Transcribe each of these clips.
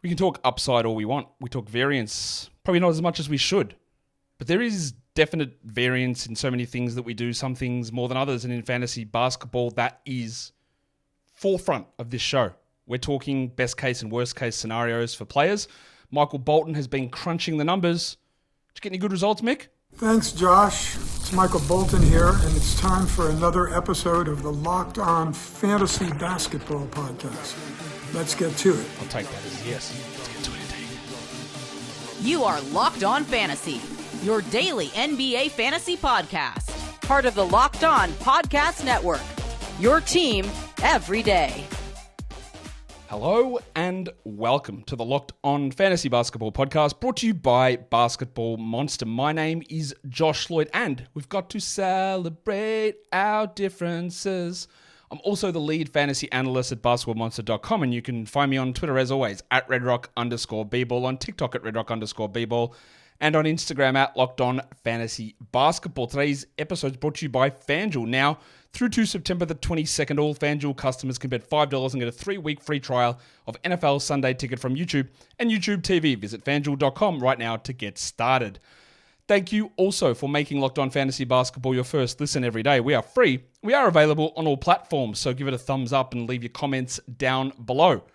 We can talk upside all we want. We talk variance, probably not as much as we should. But there is definite variance in so many things that we do, some things more than others. And in fantasy basketball, that is forefront of this show. We're talking best case and worst case scenarios for players. Michael Bolton has been crunching the numbers. Did you get any good results, Mick? Thanks, Josh. It's Michael Bolton here, and it's time for another episode of the Locked On Fantasy Basketball Podcast. Let's get to it. I'll take that as a yes. Let's get to it indeed. You are Locked On Fantasy, your daily NBA fantasy podcast. Part of the Locked On Podcast Network, your team every day. Hello and welcome to the Locked On Fantasy Basketball Podcast, brought to you by Basketball Monster. My name is Josh Lloyd, and we've got to celebrate our differences. I'm also the lead fantasy analyst at basketballmonster.com, and you can find me on Twitter as always at redrock_bball, on TikTok at redrock_bball, and on Instagram at Locked On Fantasy Basketball. Today's episode is brought to you by FanDuel. Now, through to September the 22nd, all FanDuel customers can bet $5 and get a 3-week free trial of NFL Sunday Ticket from YouTube and YouTube TV. Visit FanDuel.com right now to get started. Thank you also for making Locked On Fantasy Basketball your first listen every day. We are free. We are available on all platforms, so give it a thumbs up and leave your comments down below.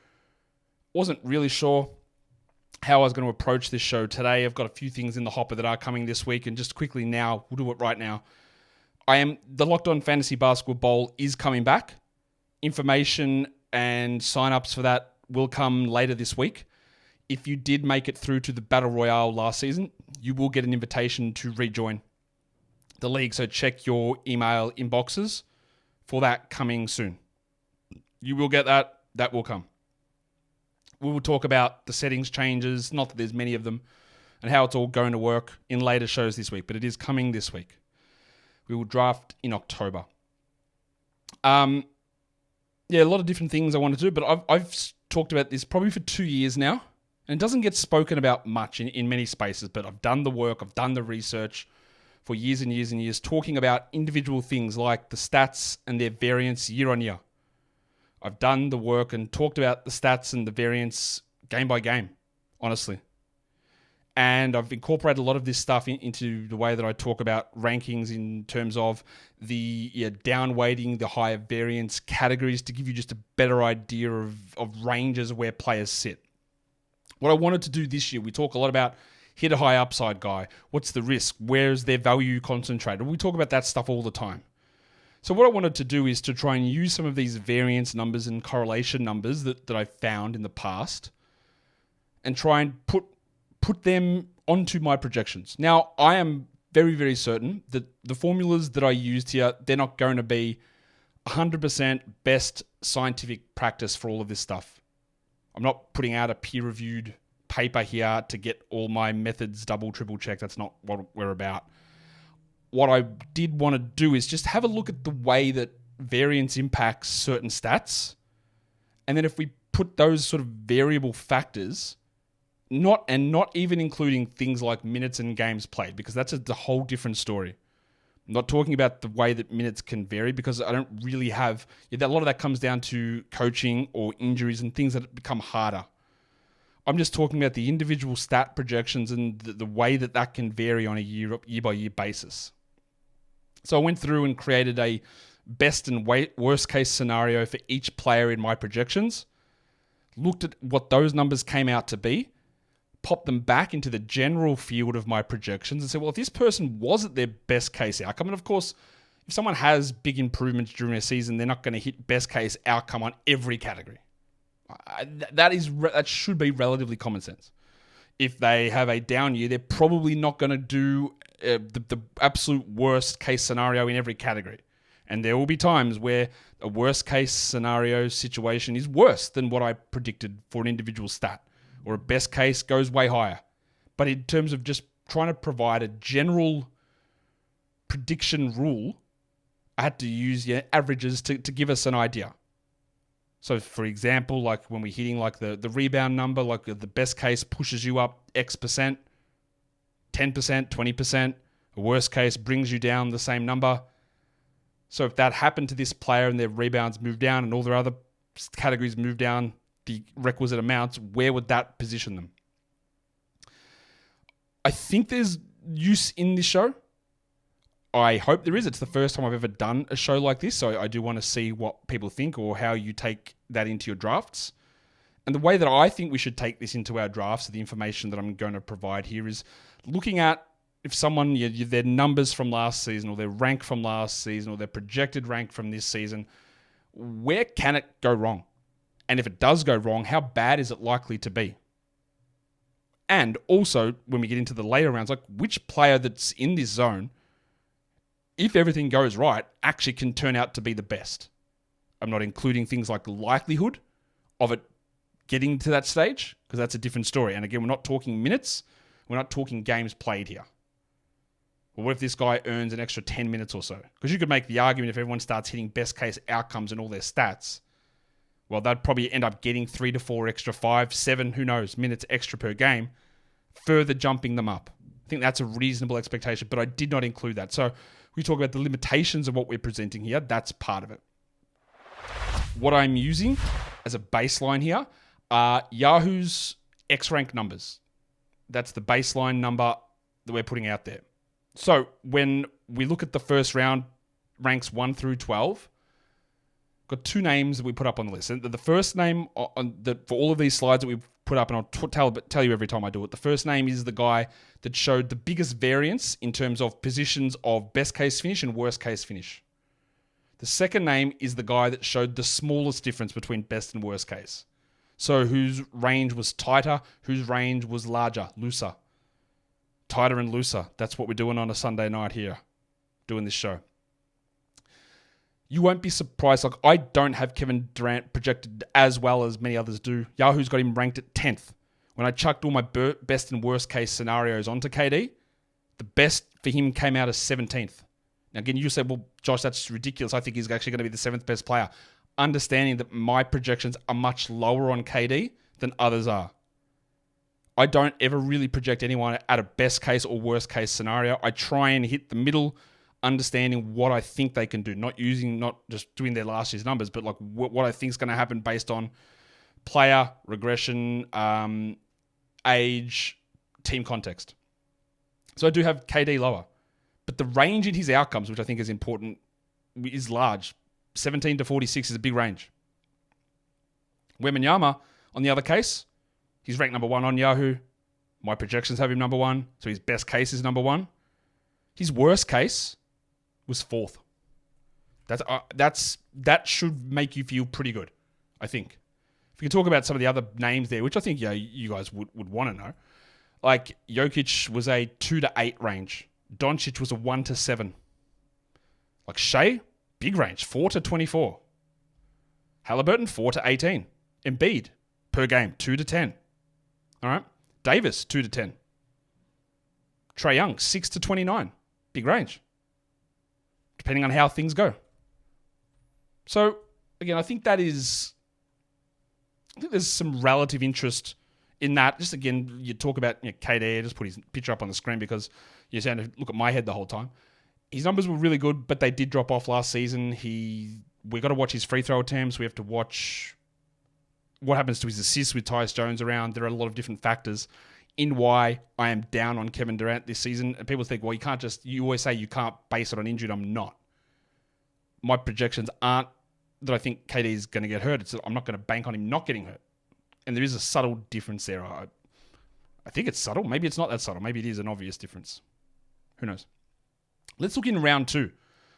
Wasn't really sure how I was going to approach this show today. I've got a few things in the hopper that are coming this week, and just quickly now, we'll do it right now. The Locked On Fantasy Basketball Bowl is coming back. Information and sign-ups for that will come later this week. If you did make it through to the Battle Royale last season, you will get an invitation to rejoin the league. So check your email inboxes for that coming soon. You will get that. That will come. We will talk about the settings changes, not that there's many of them, and how it's all going to work in later shows this week, but it is coming this week. We will draft in October. A lot of different things I want to do, but I've talked about this probably for 2 years now, and it doesn't get spoken about much in many spaces, but I've done the work, I've done the research for years and years and years, talking about individual things like the stats and their variance year on year. I've done the work and talked about the stats and the variance game by game, honestly. And I've incorporated a lot of this stuff into the way that I talk about rankings in terms of the down weighting, the higher variance categories to give you just a better idea of ranges where players sit. What I wanted to do this year, we talk a lot about hit a high upside guy. What's the risk? Where's their value concentrated? We talk about that stuff all the time. So what I wanted to do is to try and use some of these variance numbers and correlation numbers that I found in the past and try and put them onto my projections. Now, I am very, very certain that the formulas that I used here, they're not going to be 100% best scientific practice for all of this stuff. I'm not putting out a peer-reviewed paper here to get all my methods double, triple checked. That's not what we're about. What I did want to do is just have a look at the way that variance impacts certain stats. And then if we put those sort of variable factors, not even including things like minutes and games played, because that's a whole different story. I'm not talking about the way that minutes can vary, because I don't really have... a lot of that comes down to coaching or injuries and things that become harder. I'm just talking about the individual stat projections and the way that can vary on a year-by-year basis. So I went through and created a best and worst case scenario for each player in my projections, looked at what those numbers came out to be, popped them back into the general field of my projections and said, well, if this person was at their best case outcome, and of course, if someone has big improvements during a season, they're not going to hit best case outcome on every category. That should be relatively common sense. If they have a down year, they're probably not going to do the absolute worst case scenario in every category. And there will be times where a worst case scenario situation is worse than what I predicted for an individual stat, or a best case goes way higher. But in terms of just trying to provide a general prediction rule, I had to use averages to give us an idea. So for example, like when we're hitting like the rebound number, like the best case pushes you up X%, 10%, 20%. The worst case brings you down the same number. So if that happened to this player and their rebounds moved down and all their other categories moved down the requisite amounts, where would that position them? I think there's use in this show. I hope there is. It's the first time I've ever done a show like this, so I do want to see what people think or how you take that into your drafts. And the way that I think we should take this into our drafts, the information that I'm going to provide here, is looking at if someone, their numbers from last season or their rank from last season or their projected rank from this season, where can it go wrong? And if it does go wrong, how bad is it likely to be? And also, when we get into the later rounds, like which player that's in this zone, if everything goes right, actually can turn out to be the best. I'm not including things like likelihood of it getting to that stage, because that's a different story. And again, we're not talking minutes. We're not talking games played here. Well, what if this guy earns an extra 10 minutes or so? Because you could make the argument if everyone starts hitting best case outcomes in all their stats, well, they'd probably end up getting 3 to 4 extra, 5, 7, who knows, minutes extra per game, further jumping them up. I think that's a reasonable expectation, but I did not include that. So we talk about the limitations of what we're presenting here. That's part of it. What I'm using as a baseline here are Yahoo's X-rank numbers. That's the baseline number that we're putting out there. So when we look at the first round, ranks 1 through 12, got two names that we put up on the list. And the first name for all of these slides that we've put up, and I'll tell you every time I do it, the first name is the guy that showed the biggest variance in terms of positions of best case finish and worst case finish. The second name is the guy that showed the smallest difference between best and worst case. So whose range was tighter, whose range was larger, looser. Tighter and looser. That's what we're doing on a Sunday night here, doing this show. You won't be surprised. Like, I don't have Kevin Durant projected as well as many others do. Yahoo's got him ranked at 10th. When I chucked all my best and worst case scenarios onto KD, the best for him came out as 17th. Now, again, you said, well, Josh, that's ridiculous. I think he's actually going to be the 7th best player. Understanding that my projections are much lower on KD than others are. I don't ever really project anyone at a best case or worst case scenario. I try and hit the middle, understanding what I think they can do, not just doing their last year's numbers, but like what I think is going to happen based on player, regression, age, team context. So I do have KD lower, but the range in his outcomes, which I think is important, is large. 17 to 46 is a big range. Wembanyama, on the other case, he's ranked number 1 on Yahoo. My projections have him number 1, so his best case is number 1. His worst case was 4th. That should make you feel pretty good, I think. If we can talk about some of the other names there, which I think you guys would want to know. Like Jokić was a 2 to 8 range. Doncic was a 1 to 7. Like Shea, big range, 4 to 24. Halliburton, 4 to 18. Embiid, per game, 2 to 10. All right. Davis, 2 to 10. Trae Young, 6 to 29. Big range. Depending on how things go. So, again, I think there's some relative interest in that. Just again, you talk about KD, just put his picture up on the screen because you're saying to look at my head the whole time. His numbers were really good, but they did drop off last season. We got to watch his free throw attempts. We have to watch what happens to his assists with Tyus Jones around. There are a lot of different factors in why I am down on Kevin Durant this season. And people think, well, you always say you can't base it on injury. I'm not. My projections aren't that I think KD is going to get hurt. It's that I'm not going to bank on him not getting hurt. And there is a subtle difference there. I think it's subtle. Maybe it's not that subtle. Maybe it is an obvious difference. Who knows? Let's look in round 2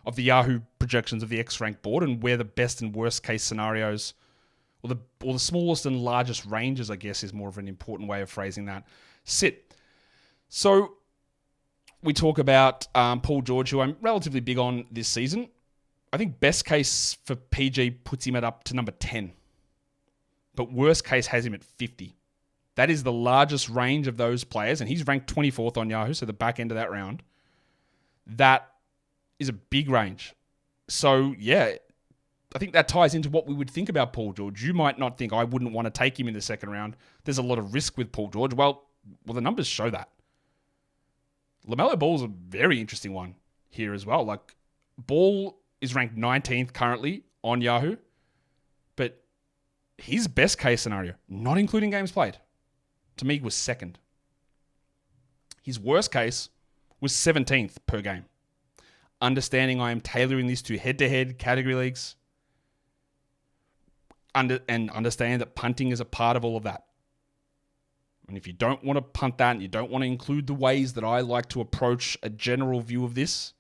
of the Yahoo projections of the X-Rank board and where the best and worst case scenarios, or the smallest and largest ranges, I guess, is more of an important way of phrasing that, sit. So we talk about Paul George, who I'm relatively big on this season. I think best case for PG puts him up to number 10. But worst case has him at 50. That is the largest range of those players, and he's ranked 24th on Yahoo, so the back end of that round. That is a big range. So, yeah, I think that ties into what we would think about Paul George. You might not think I wouldn't want to take him in the second round. There's a lot of risk with Paul George. Well, the numbers show that. LaMelo Ball's a very interesting one here as well. Like, Ball is ranked 19th currently on Yahoo, but his best case scenario, not including games played, to me was second. His worst case was 17th per game. Understanding I am tailoring this to head-to-head category leagues, and understand that punting is a part of all of that. And if you don't want to punt that and you don't want to include the ways that I like to approach a general view of this,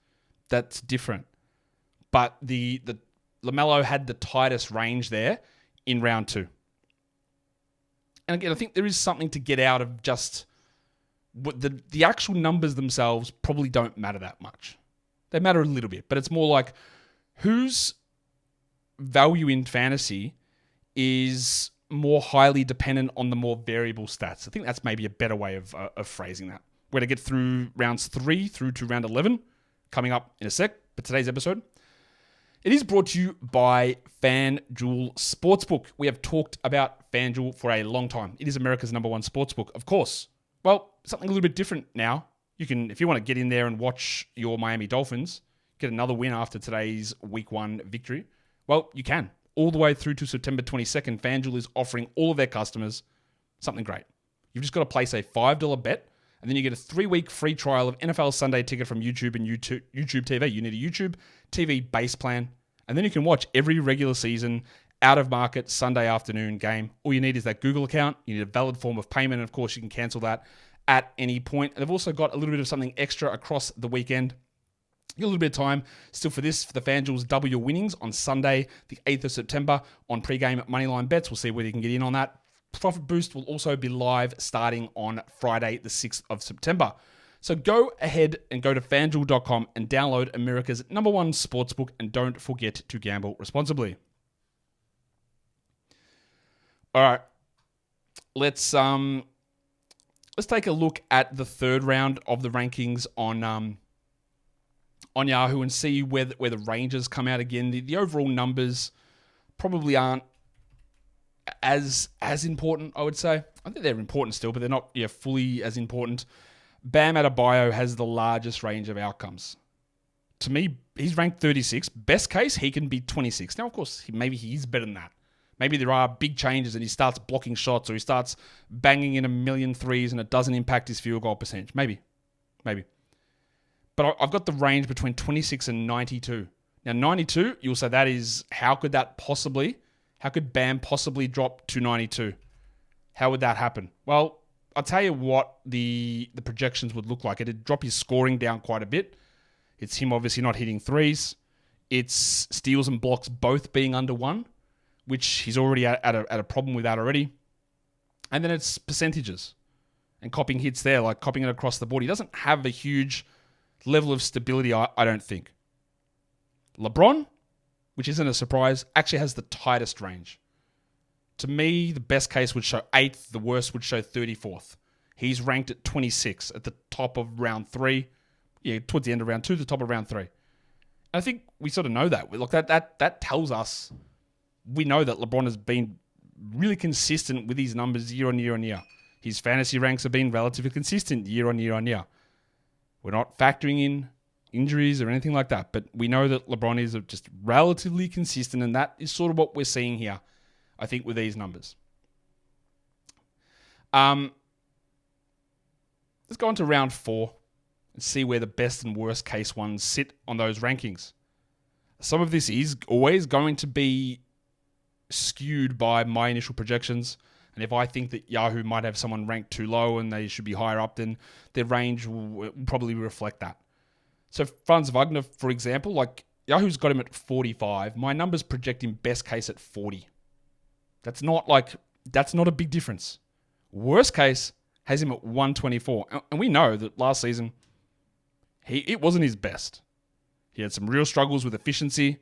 that's different. But the LaMelo had the tightest range there in round 2. And again, I think there is something to get out of just what the actual numbers themselves probably don't matter that much. They matter a little bit, but it's more like whose value in fantasy is more highly dependent on the more variable stats. I think that's maybe a better way of phrasing that. We're going to get through rounds 3 through to round 11 coming up in a sec, but today's episode, it is brought to you by FanDuel Sportsbook. We have talked about FanDuel for a long time. It is America's #1 sportsbook, of course. Well, something a little bit different now. You can, if you want to get in there and watch your Miami Dolphins get another win after today's Week 1 victory, well, you can. All the way through to September 22nd, FanDuel is offering all of their customers something great. You've just got to place a $5 bet, and then you get a 3-week free trial of NFL Sunday Ticket from YouTube and YouTube TV. You need a YouTube TV base plan, and then you can watch every regular season out-of-market Sunday afternoon game. All you need is that Google account. You need a valid form of payment, and of course, you can cancel that at any point. And they've also got a little bit of something extra across the weekend. You got a little bit of time still for this, for the FanDuel's double your winnings on Sunday, the 8th of September on pre-game moneyline bets. We'll see whether you can get in on that. Profit Boost will also be live starting on Friday, the 6th of September. So go ahead and go to FanDuel.com and download America's #1 sportsbook, and don't forget to gamble responsibly. All right, let's take a look at the third round of the rankings on Yahoo and see where the ranges come out again. The overall numbers probably aren't as important, I would say. I think they're important still, but they're not fully as important. Bam Adebayo has the largest range of outcomes. To me, he's ranked 36. Best case, he can be 26. Now, of course, maybe he is better than that. Maybe there are big changes and he starts blocking shots or he starts banging in a million threes and it doesn't impact his field goal percentage. Maybe. But I've got the range between 26 and 92. Now, 92, you'll say that is, how could Bam possibly drop to 92? How would that happen? Well, I'll tell you what the projections would look like. It'd drop his scoring down quite a bit. It's him obviously not hitting threes. It's steals and blocks both being under 1, which he's already at a problem with that already. And then it's percentages and copying hits there, like copying it across the board. He doesn't have a huge level of stability, I don't think. LeBron, which isn't a surprise, actually has the tightest range. To me, the best case would show 8th, the worst would show 34th. He's ranked at 26 at the top of round 3. Yeah, towards the end of round 2, the top of round 3. And I think we sort of know that. Look, that tells us we know that LeBron has been really consistent with his numbers year on year on year. His fantasy ranks have been relatively consistent year on year on year. We're not factoring in injuries or anything like that, but we know that LeBron is just relatively consistent, and that is sort of what we're seeing here, I think, with these numbers. Let's go on to round 4 and see where the best and worst case ones sit on those rankings. Some of this is always going to be skewed by my initial projections. And if I think that Yahoo might have someone ranked too low and they should be higher up, then their range will probably reflect that. So Franz Wagner, for example, like Yahoo's got him at 45. My numbers project him best case at 40. That's not a big difference. Worst case has him at 124. And we know that last season, it wasn't his best. He had some real struggles with efficiency.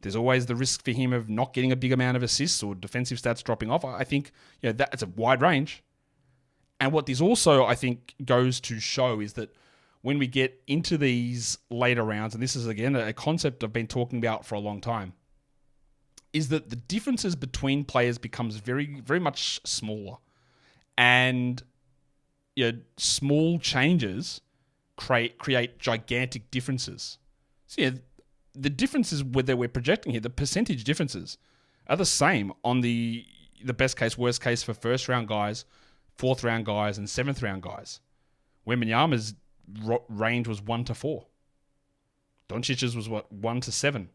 There's always the risk for him of not getting a big amount of assists or defensive stats dropping off. I think that's a wide range. And what this also, I think, goes to show is that when we get into these later rounds, and this is, again, a concept I've been talking about for a long time, is that the differences between players becomes very, very much smaller. And small changes create gigantic differences. So, the differences that we're projecting here, the percentage differences, are the same on the the best case, worst case for first round guys, fourth round guys, and seventh round guys. Wembanyama's range was 1 to 4. Doncic's was 1 to 7.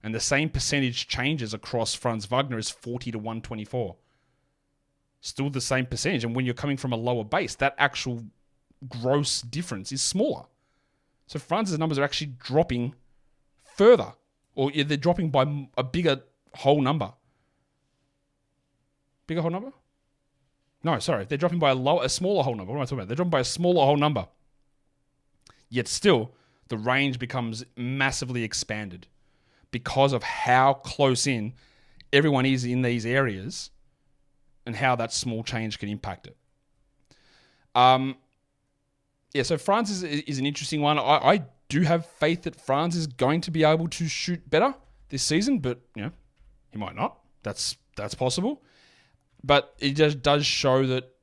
And the same percentage changes across Franz Wagner is 40 to 124. Still the same percentage. And when you're coming from a lower base, that actual gross difference is smaller. So Franz's numbers are actually dropping further. Or they're dropping by a bigger whole number. Bigger whole number? No, sorry. They're dropping by a smaller whole number. What am I talking about? They're dropping by a smaller whole number. Yet still, the range becomes massively expanded because of how close in everyone is in these areas and how that small change can impact it. So Franz is an interesting one. I do have faith that Franz is going to be able to shoot better this season, but he might not. That's possible. But it just does show that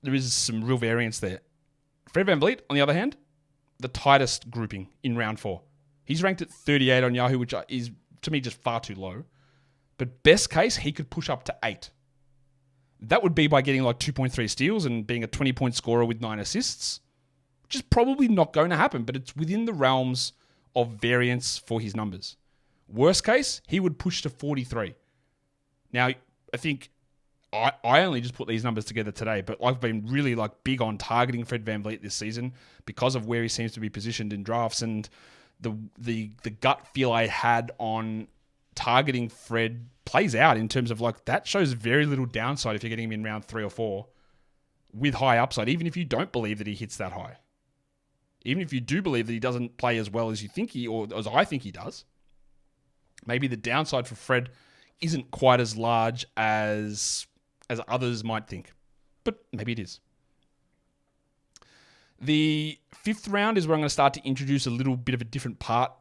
there is some real variance there. Fred VanVleet, on the other hand, the tightest grouping in round 4. He's ranked at 38 on Yahoo, which is, to me, just far too low. But best case, he could push up to 8. That would be by getting like 2.3 steals and being a 20-point scorer with 9 assists, which is probably not going to happen, but it's within the realms of variance for his numbers. Worst case, he would push to 43. Now, I think I only just put these numbers together today, but I've been really big on targeting Fred VanVleet this season because of where he seems to be positioned in drafts, and the gut feel I had on targeting Fred plays out in terms of that shows very little downside if you're getting him in round 3 or 4 with high upside, even if you don't believe that he hits that high. Even if you do believe that he doesn't play as well as you think or as I think he does, maybe the downside for Fred isn't quite as large as others might think. But maybe it is. The 5th round is where I'm going to start to introduce a little bit of a different part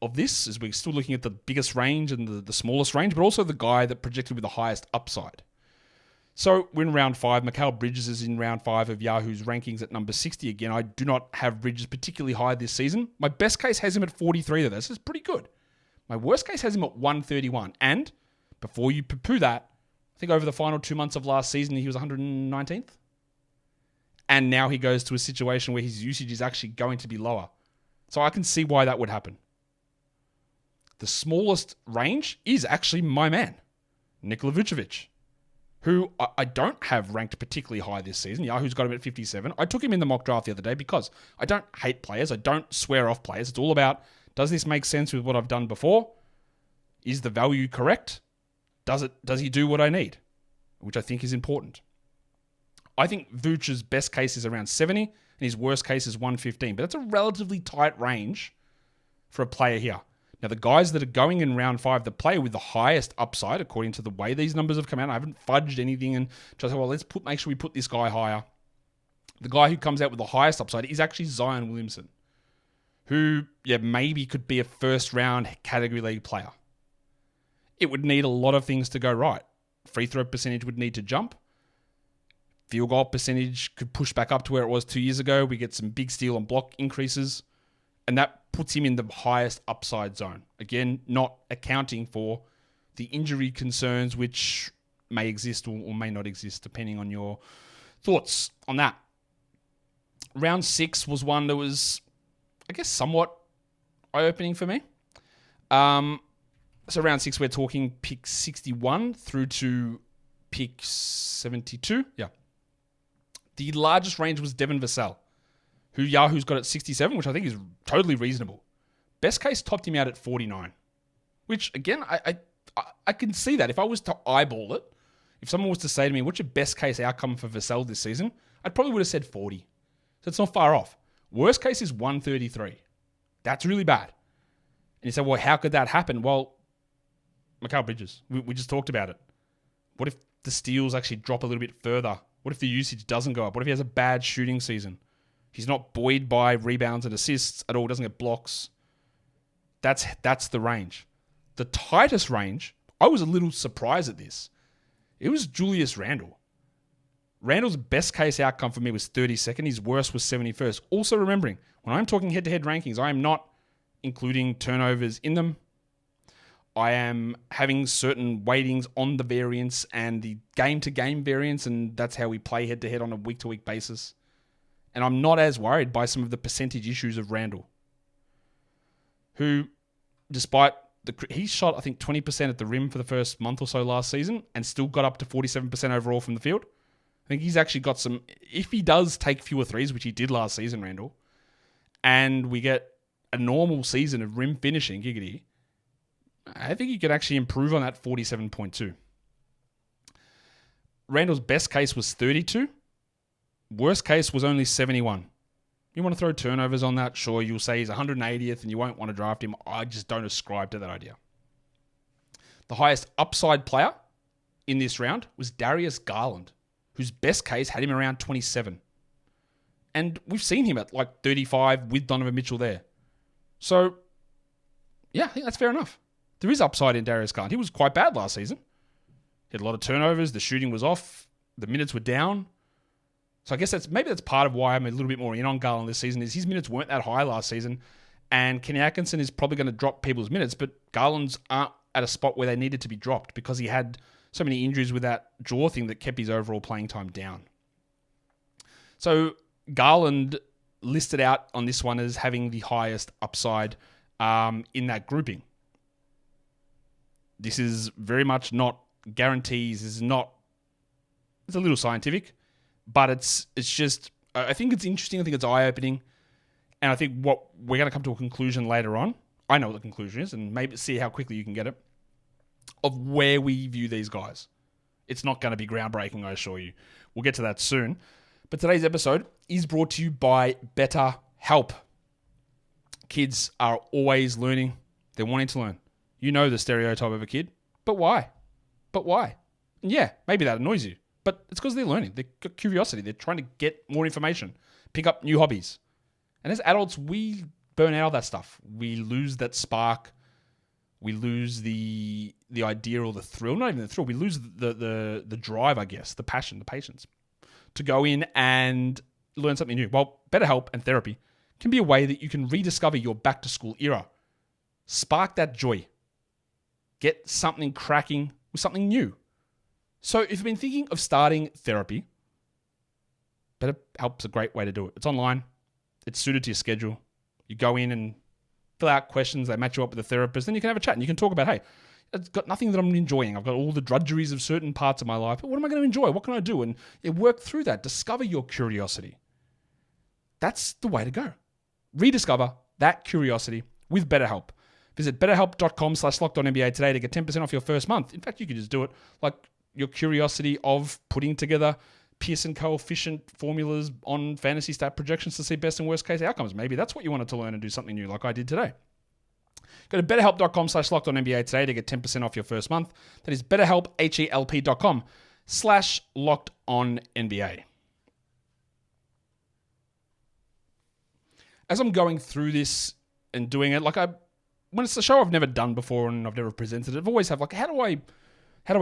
of this, as we're still looking at the biggest range and the smallest range, but also the guy that projected with the highest upside. So we're in round 5. Mikal Bridges is in round 5 of Yahoo's rankings at number 60. Again, I do not have Bridges particularly high this season. My best case has him at 43, though. This is pretty good. My worst case has him at 131. And before you poo-poo that, I think over the final 2 months of last season, he was 119th. And now he goes to a situation where his usage is actually going to be lower. So I can see why that would happen. The smallest range is actually my man, Nikola Vucevic, who I don't have ranked particularly high this season. Yahoo's got him at 57. I took him in the mock draft the other day because I don't hate players. I don't swear off players. It's all about, does this make sense with what I've done before? Is the value correct? Does he do what I need? Which I think is important. I think Vucevic's best case is around 70 and his worst case is 115. But that's a relatively tight range for a player here. Now, the guys that are going in round 5, the player with the highest upside, according to the way these numbers have come out, I haven't fudged anything and just said, well, let's make sure we put this guy higher. The guy who comes out with the highest upside is actually Zion Williamson, who, maybe could be a first-round category league player. It would need a lot of things to go right. Free throw percentage would need to jump. Field goal percentage could push back up to where it was 2 years ago. We get some big steal and block increases. And that puts him in the highest upside zone. Again, not accounting for the injury concerns which may exist or may not exist, depending on your thoughts on that. Round 6 was one that was, I guess, somewhat eye-opening for me. So round 6, we're talking pick 61 through to pick 72. Yeah. The largest range was Devin Vassell, who Yahoo's got at 67, which I think is totally reasonable. Best case topped him out at 49, which, again, I can see that. If I was to eyeball it, if someone was to say to me, what's your best case outcome for Vassell this season? I probably would have said 40. So it's not far off. Worst case is 133. That's really bad. And you say, well, how could that happen? Well, Mikal Bridges, we just talked about it. What if the steals actually drop a little bit further? What if the usage doesn't go up? What if he has a bad shooting season? He's not buoyed by rebounds and assists at all, doesn't get blocks. That's the range. The tightest range, I was a little surprised at this. It was Julius Randle. Randle's best case outcome for me was 32nd. His worst was 71st. Also remembering, when I'm talking head-to-head rankings, I am not including turnovers in them. I am having certain weightings on the variance and the game-to-game variance, and that's how we play head-to-head on a week-to-week basis. And I'm not as worried by some of the percentage issues of Randall, who, despite he shot, I think, 20% at the rim for the first month or so last season and still got up to 47% overall from the field. I think he's actually got some, if he does take fewer threes, which he did last season, Randall, and we get a normal season of rim finishing, giggity, I think he could actually improve on that 47.2. Randall's best case was 32. Worst case was only 71. You want to throw turnovers on that? Sure, you'll say he's 180th and you won't want to draft him. I just don't ascribe to that idea. The highest upside player in this round was Darius Garland, whose best case had him around 27. And we've seen him at like 35 with Donovan Mitchell there. So, yeah, I think that's fair enough. There is upside in Darius Garland. He was quite bad last season. He had a lot of turnovers. The shooting was off. The minutes were down. So I guess that's part of why I'm a little bit more in on Garland this season, is his minutes weren't that high last season. And Kenny Atkinson is probably going to drop people's minutes, but Garland's aren't at a spot where they needed to be dropped because he had so many injuries with that jaw thing that kept his overall playing time down. So Garland listed out on this one as having the highest upside in that grouping. This is very much not guarantees. It's a little scientific, but it's just, I think it's interesting. I think it's eye-opening. And I think what we're going to come to a conclusion later on. I know what the conclusion is, and maybe see how quickly you can get it, of where we view these guys. It's not going to be groundbreaking, I assure you. We'll get to that soon. But today's episode is brought to you by BetterHelp. Kids are always learning. They're wanting to learn. You know the stereotype of a kid. But why? And yeah, maybe that annoys you. But it's because they're learning. They've got curiosity. They're trying to get more information, pick up new hobbies. And as adults, we burn out of that stuff. We lose that spark. We lose the idea or the thrill. Not even the thrill. We lose the drive, I guess, the passion, the patience to go in and learn something new. Well, BetterHelp and therapy can be a way that you can rediscover your back-to-school era. Spark that joy. Get something cracking with something new. So if you've been thinking of starting therapy, BetterHelp's a great way to do it. It's online. It's suited to your schedule. You go in and fill out questions. They match you up with a therapist. Then you can have a chat and you can talk about, hey, it's got nothing that I'm enjoying. I've got all the drudgeries of certain parts of my life. But what am I going to enjoy? What can I do? And you work through that. Discover your curiosity. That's the way to go. Rediscover that curiosity with BetterHelp. Visit betterhelp.com/LockedOnNBA today to get 10% off your first month. In fact, you could just do it like your curiosity of putting together Pearson coefficient formulas on fantasy stat projections to see best and worst case outcomes. Maybe that's what you wanted to learn and do something new like I did today. Go to betterhelp.com/LockedOnNBA today to get 10% off your first month. That is betterhelp, HELP.com/LockedOnNBA. As I'm going through this and doing it, when it's a show I've never done before and I've never presented it, I've always have how do I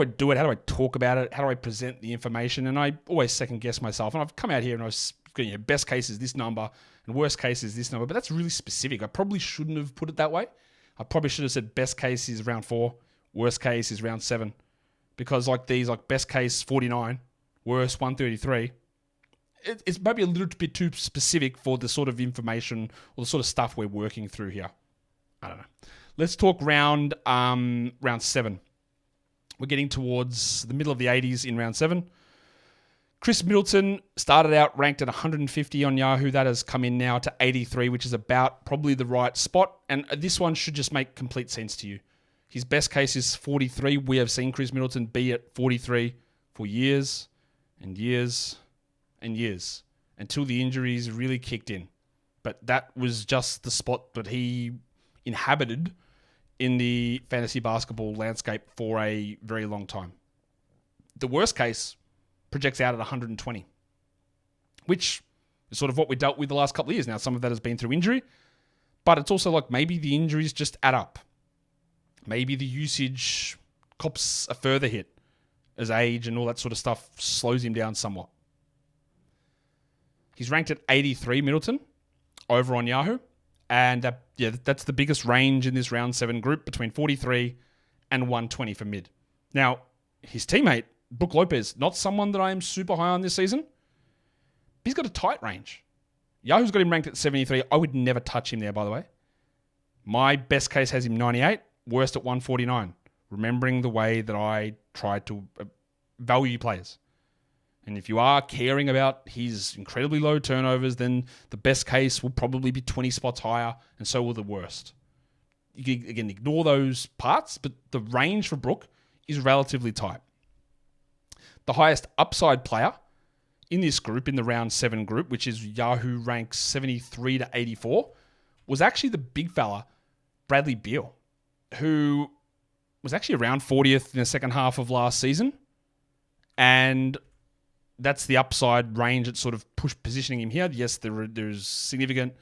do it? How do I talk about it? How do I present the information? And I always second guess myself. And I've come out here and I was going, best case is this number and worst case is this number, but that's really specific. I probably shouldn't have put it that way. I probably should have said best case is round 4, worst case is round 7, because best case 49, worst 133. It's maybe a little bit too specific for the sort of information or the sort of stuff we're working through here. I don't know. Let's talk round 7. We're getting towards the middle of the 80s in round 7. Chris Middleton started out ranked at 150 on Yahoo. That has come in now to 83, which is about probably the right spot. And this one should just make complete sense to you. His best case is 43. We have seen Chris Middleton be at 43 for years and years and years until the injuries really kicked in. But that was just the spot that he inhabited in the fantasy basketball landscape for a very long time. The worst case projects out at 120, which is sort of what we dealt with the last couple of years. Now, some of that has been through injury, but it's also like maybe the injuries just add up. Maybe the usage cops a further hit as age and all that sort of stuff slows him down somewhat. He's ranked at 83, Middleton, over on Yahoo. And that's the biggest range in this round 7 group, between 43 and 120 for mid. Now, his teammate, Brook Lopez, not someone that I am super high on this season. But he's got a tight range. Yahoo's got him ranked at 73. I would never touch him there, by the way. My best case has him 98, worst at 149. Remembering the way that I try to value players. And if you are caring about his incredibly low turnovers, then the best case will probably be 20 spots higher, and so will the worst. You can, again, ignore those parts, but the range for Brook is relatively tight. The highest upside player in this group, in the round 7 group, which is Yahoo ranks 73 to 84, was actually the big fella, Bradley Beal, who was actually around 40th in the second half of last season. And that's the upside range that's sort of positioning him here. Yes, there's significant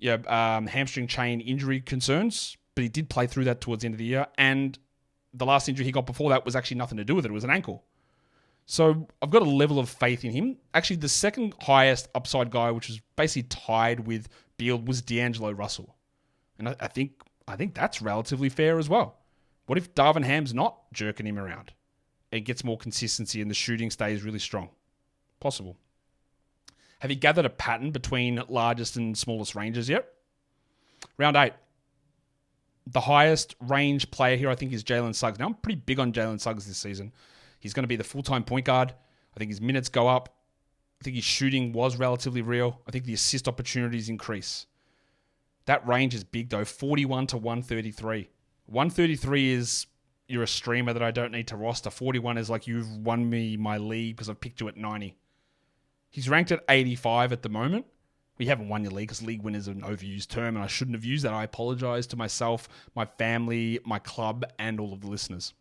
hamstring chain injury concerns, but he did play through that towards the end of the year. And the last injury he got before that was actually nothing to do with it. It was an ankle. So I've got a level of faith in him. Actually, the second highest upside guy, which was basically tied with Beal, was D'Angelo Russell. And I think that's relatively fair as well. What if Darvin Ham's not jerking him around? It gets more consistency and the shooting stays really strong. Possible. Have you gathered a pattern between largest and smallest ranges yet? Round 8. The highest range player here, I think, is Jalen Suggs. Now, I'm pretty big on Jalen Suggs this season. He's going to be the full-time point guard. I think his minutes go up. I think his shooting was relatively real. I think the assist opportunities increase. That range is big, though. 41 to 133. 133 is you're a streamer that I don't need to roster. 41 is like you've won me my league because I've picked you at 90. He's ranked at 85 at the moment. We haven't won your league because league win is an overused term and I shouldn't have used that. I apologize to myself, my family, my club, and all of the listeners.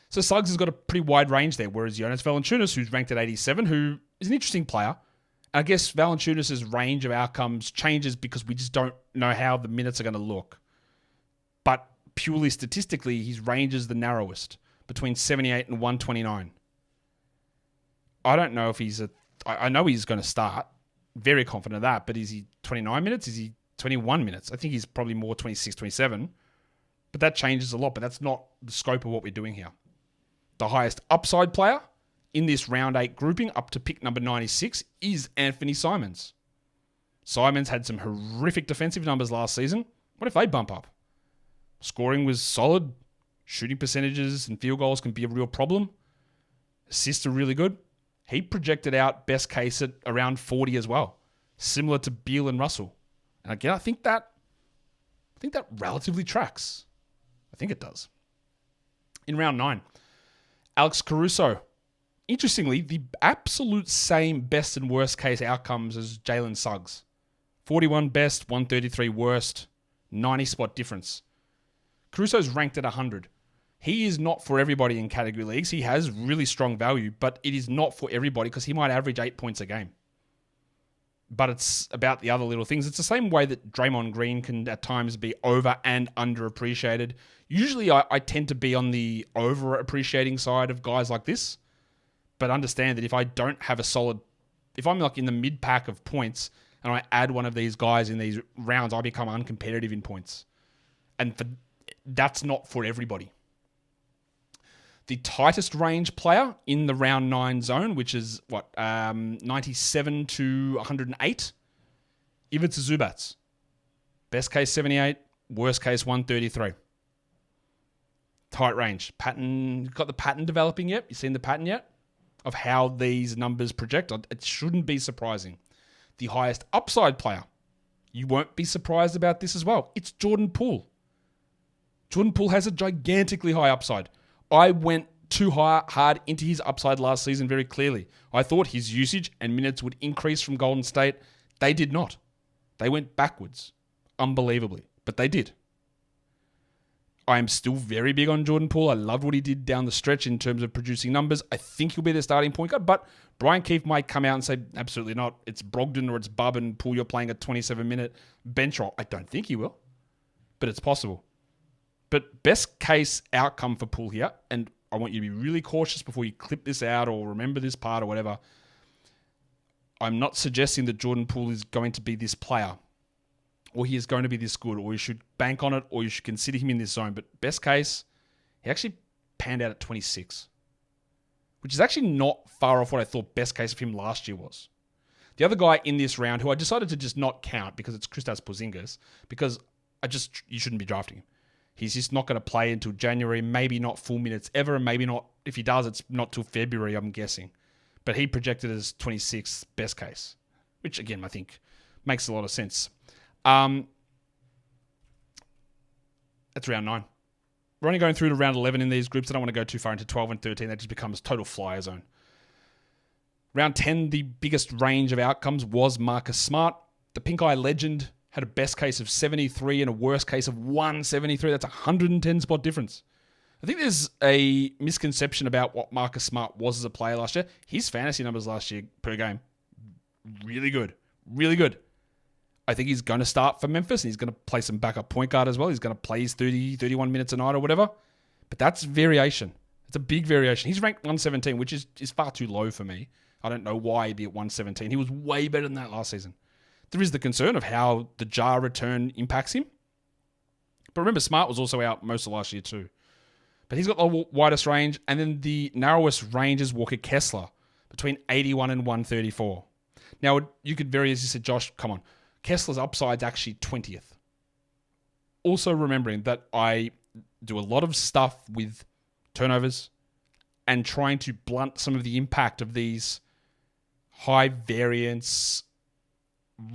So Suggs has got a pretty wide range there, whereas Jonas Valanciunas, who's ranked at 87, who is an interesting player. I guess Valanciunas' range of outcomes changes because we just don't know how the minutes are going to look. But purely statistically, his range is the narrowest, between 78 and 129. I don't know if I know he's going to start. Very confident of that. But is he 29 minutes? Is he 21 minutes? I think he's probably more 26, 27. But that changes a lot. But that's not the scope of what we're doing here. The highest upside player in this round 8 grouping, up to pick number 96, is Anthony Simons. Simons had some horrific defensive numbers last season. What if they bump up? Scoring was solid. Shooting percentages and field goals can be a real problem. Assists are really good. He projected out best case at around 40 as well, similar to Beal and Russell. And again, I think that relatively tracks. I think it does. In round 9, Alex Caruso. Interestingly, the absolute same best and worst case outcomes as Jalen Suggs. 41 best, 133 worst, 90 spot difference. Caruso's ranked at 100. He is not for everybody in category leagues. He has really strong value, but it is not for everybody because he might average 8 points a game. But it's about the other little things. It's the same way that Draymond Green can at times be over and underappreciated. Usually I tend to be on the over-appreciating side of guys like this, but understand that if I don't have if I'm like in the mid-pack of points and I add one of these guys in these rounds, I become uncompetitive in points. And that's not for everybody. The tightest range player in the round 9 zone, which is 97 to 108, Ivica Zubac. Best case 78, worst case 133. Tight range. Pattern. Got the pattern developing yet? You seen the pattern yet? Of how these numbers project? It shouldn't be surprising. The highest upside player. You won't be surprised about this as well. It's Jordan Poole. Jordan Poole has a gigantically high upside. I went too hard into his upside last season very clearly. I thought his usage and minutes would increase from Golden State. They did not. They went backwards. Unbelievably. But they did. I am still very big on Jordan Poole. I loved what he did down the stretch in terms of producing numbers. I think he'll be the starting point guard, but Brian Keefe might come out and say, absolutely not. It's Brogdon or it's Bub and Poole, you're playing a 27-minute bench role. I don't think he will, but it's possible. But best case outcome for Poole here, and I want you to be really cautious before you clip this out or remember this part or whatever. I'm not suggesting that Jordan Poole is going to be this player. or he is going to be this good, or you should bank on it, or you should consider him in this zone. But best case, he actually panned out at 26, which is actually not far off what I thought best case of him last year was. The other guy in this round who I decided to just not count because it's Kristaps Porzingis, because you shouldn't be drafting him. He's just not going to play until January, maybe not full minutes ever, and maybe not, if he does, it's not till February, I'm guessing. But he projected as 26th best case, which again, I think makes a lot of sense. That's round 9. We're only going through to round 11 in these groups. I don't want to go too far into 12 and 13. That just becomes total flyer zone. Round 10, the biggest range of outcomes was Marcus Smart. The pink eye legend had a best case of 73 and a worst case of 173. That's a 110 spot difference. I think there's a misconception about what Marcus Smart was as a player last year. His fantasy numbers last year per game, really good. Really good. I think he's going to start for Memphis and he's going to play some backup point guard as well. He's going to play his 30, 31 minutes a night or whatever. But that's variation. It's a big variation. He's ranked 117, which is far too low for me. I don't know why he'd be at 117. He was way better than that last season. There is the concern of how the jar return impacts him. But remember, Smart was also out most of last year too. But he's got the widest range. And then the narrowest range is Walker Kessler, between 81 and 134. Now, you could very easily say, Josh, come on. Kessler's upside's actually 20th. Also remembering that I do a lot of stuff with turnovers and trying to blunt some of the impact of these high variance,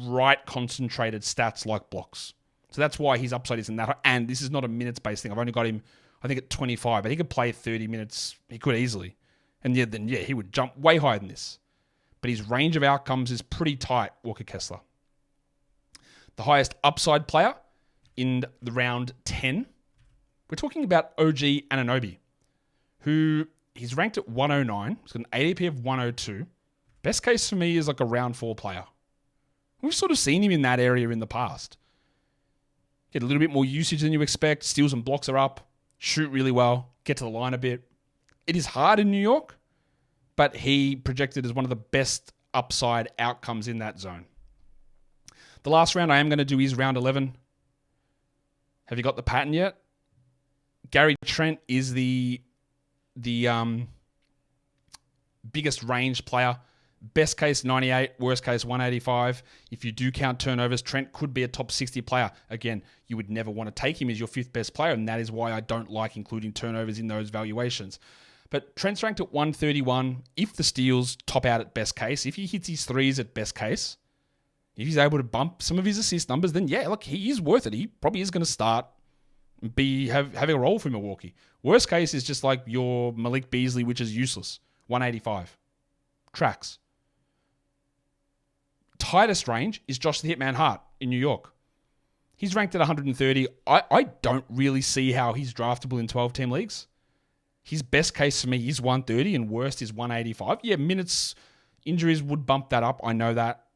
right concentrated stats like blocks. So that's why his upside isn't that high. And this is not a minutes-based thing. I've only got him, I think, at 25. But he could play 30 minutes. He could easily. And he would jump way higher than this. But his range of outcomes is pretty tight, Walker Kessler. The highest upside player in the round 10, we're talking about OG Anunoby, who he's ranked at 109. He's got an ADP of 102. Best case for me is like a round 4 player. We've sort of seen him in that area in the past. Get a little bit more usage than you expect. Steals and blocks are up. Shoot really well. Get to the line a bit. It is hard in New York, but he projected as one of the best upside outcomes in that zone. The last round I am going to do is round 11. Have you got the pattern yet? Gary Trent is the biggest range player. Best case 98, worst case 185. If you do count turnovers, Trent could be a top 60 player. Again, you would never want to take him as your 5th best player, and that is why I don't like including turnovers in those valuations. But Trent's ranked at 131. If the steals top out at best case, if he hits his threes at best case, if he's able to bump some of his assist numbers, then yeah, look, he is worth it. He probably is going to start and having a role for Milwaukee. Worst case is just like your Malik Beasley, which is useless. 185. Tracks. Tightest range is Josh the Hitman Hart in New York. He's ranked at 130. I don't really see how he's draftable in 12-team leagues. His best case for me is 130 and worst is 185. Yeah, minutes, injuries would bump that up. I know that.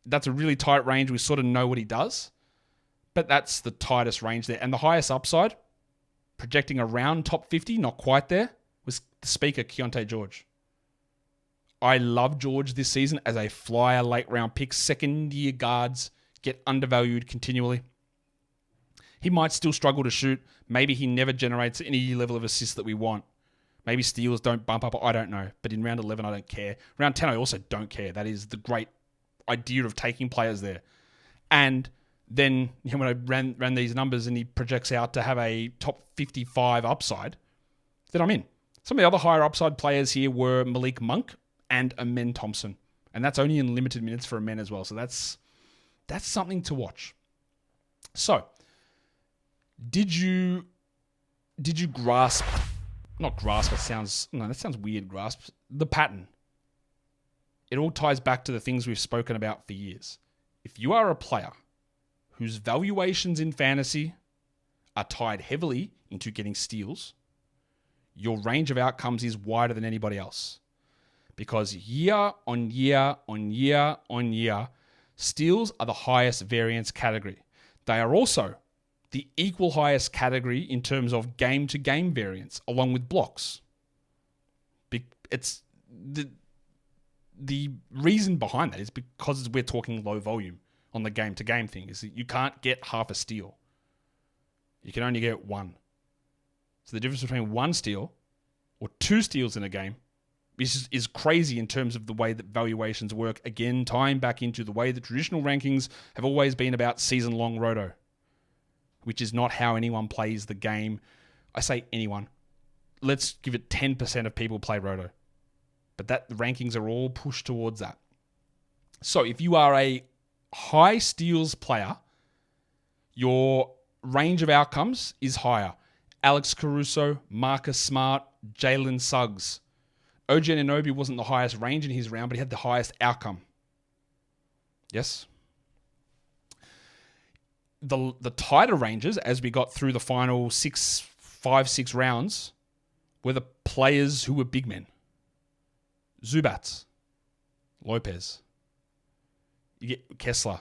That's a really tight range. We sort of know what he does. But that's the tightest range there. And the highest upside, projecting around top 50, not quite there, was the speaker, Keontae George. I love George this season as a flyer late round pick. Second-year guards get undervalued continually. He might still struggle to shoot. Maybe he never generates any level of assists that we want. Maybe steals don't bump up. I don't know. But in round 11, I don't care. Round 10, I also don't care. That is the great idea of taking players there. And then when I ran these numbers and he projects out to have a top 55 upside, then I'm in. Some of the other higher upside players here were Malik Monk and Amen Thompson. And that's only in limited minutes for Amen as well. So that's something to watch. So, did you grasp, not grasp, that sounds weird, grasp, the pattern? It all ties back to the things we've spoken about for years. If you are a player whose valuations in fantasy are tied heavily into getting steals, your range of outcomes is wider than anybody else. Because year on year on year on year, steals are the highest variance category. They are also the equal highest category in terms of game-to-game variance, along with blocks. It's the reason behind that is because we're talking low volume. on the game-to-game thing, is that you can't get half a steal. You can only get one. So the difference between one steal or two steals in a game is crazy in terms of the way that valuations work. Again, tying back into the way that traditional rankings have always been about season-long roto, which is not how anyone plays the game. I say anyone. Let's give it 10% of people play roto. But the rankings are all pushed towards that. So if you are a high steals player, your range of outcomes is higher. Alex Caruso, Marcus Smart, Jalen Suggs. OG Anunoby wasn't the highest range in his round, but he had the highest outcome. Yes? The tighter ranges, as we got through the final 5-6 rounds, were the players who were big men. Zubats, Lopez. You get Kessler.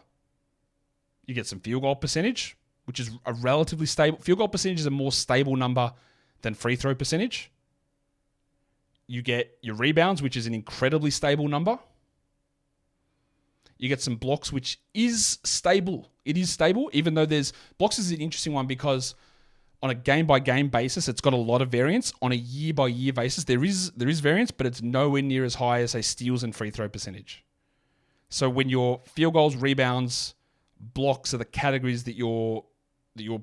You get some field goal percentage, which is a relatively stable. Field goal percentage is a more stable number than free throw percentage. You get your rebounds, which is an incredibly stable number. You get some blocks, which is stable. It is stable, even though blocks is an interesting one because on a game-by-game basis, it's got a lot of variance. On a year-by-year basis, there is variance, but it's nowhere near as high as, say, steals and free throw percentage. So when your field goals, rebounds, blocks are the categories that you're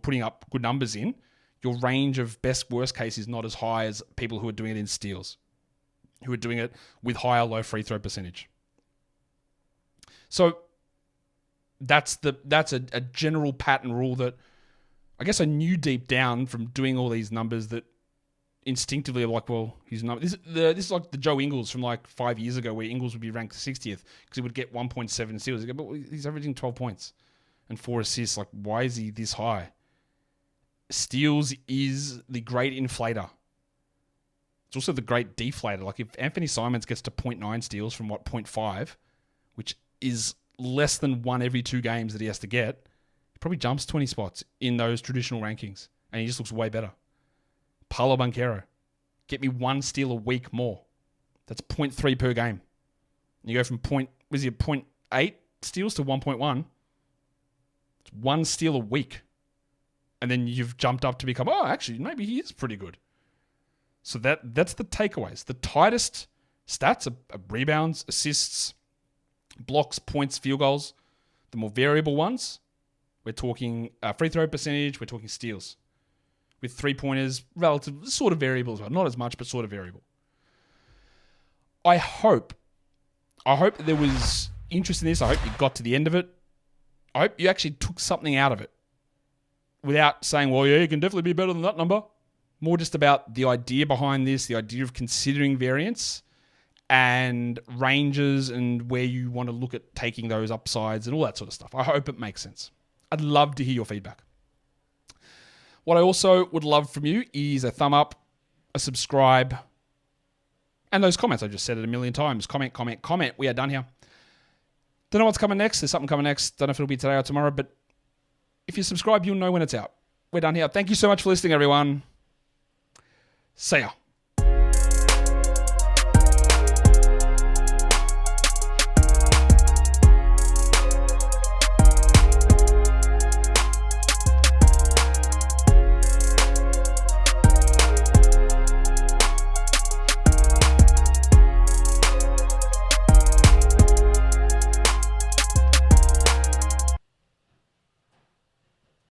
putting up good numbers in, your range of best, worst case is not as high as people who are doing it in steals, who are doing it with higher low free throw percentage. So that's a general pattern rule that I guess I knew deep down from doing all these numbers that instinctively I'm like, well, his number. This is like the Joe Ingles from like 5 years ago, where Ingles would be ranked 60th because he would get 1.7 steals. But he's averaging 12 points and 4 assists. Like, why is he this high? Steals is the great inflator. It's also the great deflator. Like if Anthony Simons gets to 0.9 steals from 0.5, which is less than one every 2 games that he has to get, he probably jumps 20 spots in those traditional rankings, and he just looks way better. Paolo Banchero, get me 1 steal a week more. That's 0.3 per game. And you go from 0.8 steals to 1.1. It's 1 steal a week. And then you've jumped up to become, oh, actually, maybe he is pretty good. So that's the takeaways. The tightest stats are rebounds, assists, blocks, points, field goals. The more variable ones, we're talking free throw percentage, we're talking steals. With 3-pointers, relative, sort of variable as well. Not as much, but sort of variable. I hope that there was interest in this. I hope you got to the end of it. I hope you actually took something out of it without saying, well, yeah, you can definitely be better than that number. More just about the idea behind this, the idea of considering variance and ranges and where you want to look at taking those upsides and all that sort of stuff. I hope it makes sense. I'd love to hear your feedback. What I also would love from you is a thumb up, a subscribe, and those comments. I just said it a million times. Comment. We are done here. Don't know what's coming next. There's something coming next. Don't know if it'll be today or tomorrow, but if you subscribe, you'll know when it's out. We're done here. Thank you so much for listening, everyone. See ya.